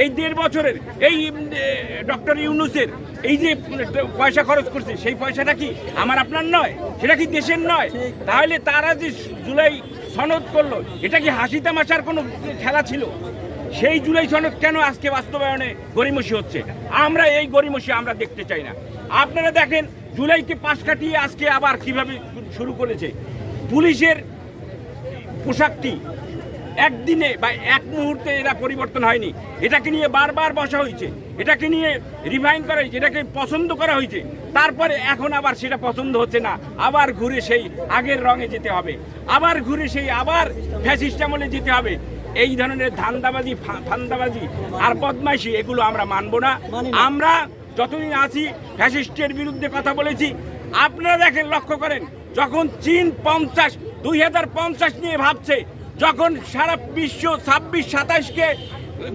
এই 1.5 বছরের এই ডক্টর ইউনূসের এই যে পয়সা খরচ করছে, সেই পয়সাটা কি আমার আপনার নয়? সেটা কি দেশের নয়? তাহলে তারা যে জুলাই সনদ করলো, এটা কি হাসি তামাশার কোনো খেলা ছিল? সেই জুলাই সনদ কেন আজকে বাস্তবায়নে গড়িমসি হচ্ছে? আমরা এই গড়িমসি আমরা দেখতে চাই না। আপনারা দেখেন জুলাইকে পাশ কাটিয়ে আজকে আবার কিভাবে শুরু করেছে। পুলিশের পোশাকটি একদিনে বা এক মুহূর্তে এরা পরিবর্তন হয়নি। এটাকে নিয়ে বারবার বসা হয়েছে, এটাকে নিয়ে রিভাইন করা হয়েছে, এটাকে পছন্দ করা হয়েছে। তারপরে এখন আবার সেটা পছন্দ হচ্ছে না, আবার ঘুরে সেই আগের রঙে যেতে হবে, আবার ঘুরে সেই আবার ফ্যাসিস্ট আমলে যেতে হবে। এই ধরনের ধান্দাবাজি, ফান্দাবাজি আর বদমাইশি এগুলো আমরা মানব না। আমরা যতদিন আছি ফ্যাসিস্টের বিরুদ্ধে কথা বলেছি। আপনারা দেখেন, লক্ষ্য করেন, যখন চীন 2050 নিয়ে ভাবছে, যখন সারা বিশ্ব 26-27কে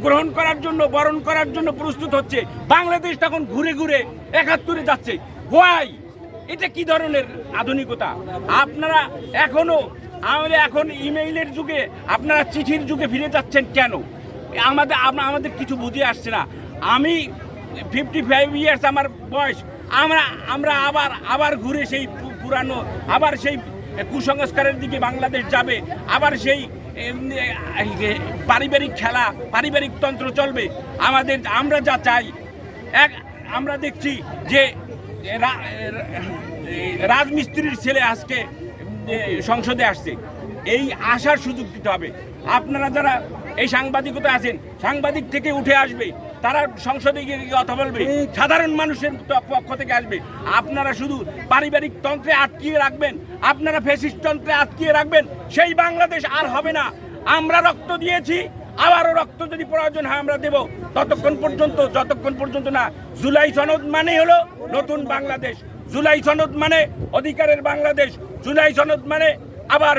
গ্রহণ করার জন্য, বরণ করার জন্য প্রস্তুত হচ্ছে, বাংলাদেশ তখন ঘুরে ঘুরে 71-এ যাচ্ছে। হোয়াই? এটা কি ধরনের আধুনিকতা? আপনারা এখন ইমেইলের যুগে, আপনারা চিঠির যুগে ফিরে যাচ্ছেন কেন? আমাদের কিছু বুঝে আসছে না। আমি 55 ইয়ার্স আমার বয়স, আমরা আবার ঘুরে সেই পুরানো, আবার সেই কুসংস্কারের দিকে বাংলাদেশ যাবে, আবার সেই পারিবারিক খেলা, পারিবারিক তন্ত্র চলবে। আমরা যা চাই, আমরা দেখছি যে রাজমিস্ত্রির ছেলে আজকে সংসদে আসছে, এই আসার সুযোগ দিতে হবে। আপনারা যারা এই সাংবাদিকতা আছেন, সাংবাদিক থেকে উঠে আসবে, তারা সংসদে গিয়ে কথা বলবে, সাধারণ মানুষের পক্ষ থেকে আসবে। আপনারা শুধু পারিবারিক তন্ত্রে আটকিয়ে রাখবেন, আপনারা ফ্যাসিস্ট তন্ত্রে আটকিয়ে রাখবেন, সেই বাংলাদেশ আর হবে না। আমরা রক্ত দিয়েছি, আবারও রক্ত যদি প্রয়োজন হয় আমরা দেব, যতক্ষণ পর্যন্ত না জুলাই সনদ মানে হলো নতুন বাংলাদেশ, জুলাই সনদ মানে অধিকারের বাংলাদেশ, জুলাই সনদ মানে আবার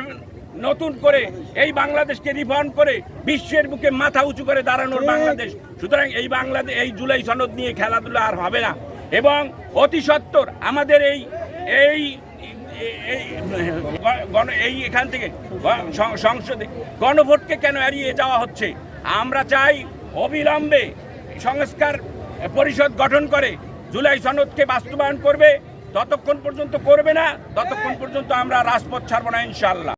নতুন করে এই বাংলাদেশকে রিফর্ম করে বিশ্বের বুকে মাথা উঁচু করে দাঁড়ানোর বাংলাদেশ। সুতরাং এই জুলাই সনদ নিয়ে খেলাধুলা আর হবে না। এবং অতি সত্বর আমাদের এখান থেকে সংসদে গণভোটকে কেন এড়িয়ে যাওয়া হচ্ছে? আমরা চাই অবিলম্বে সংস্কার পরিষদ গঠন করে জুলাই সনদকে বাস্তবায়ন করবে। যতক্ষণ পর্যন্ত করবে না, ততক্ষণ পর্যন্ত আমরা রাজপথ ছাড়ব না, ইনশাআল্লাহ।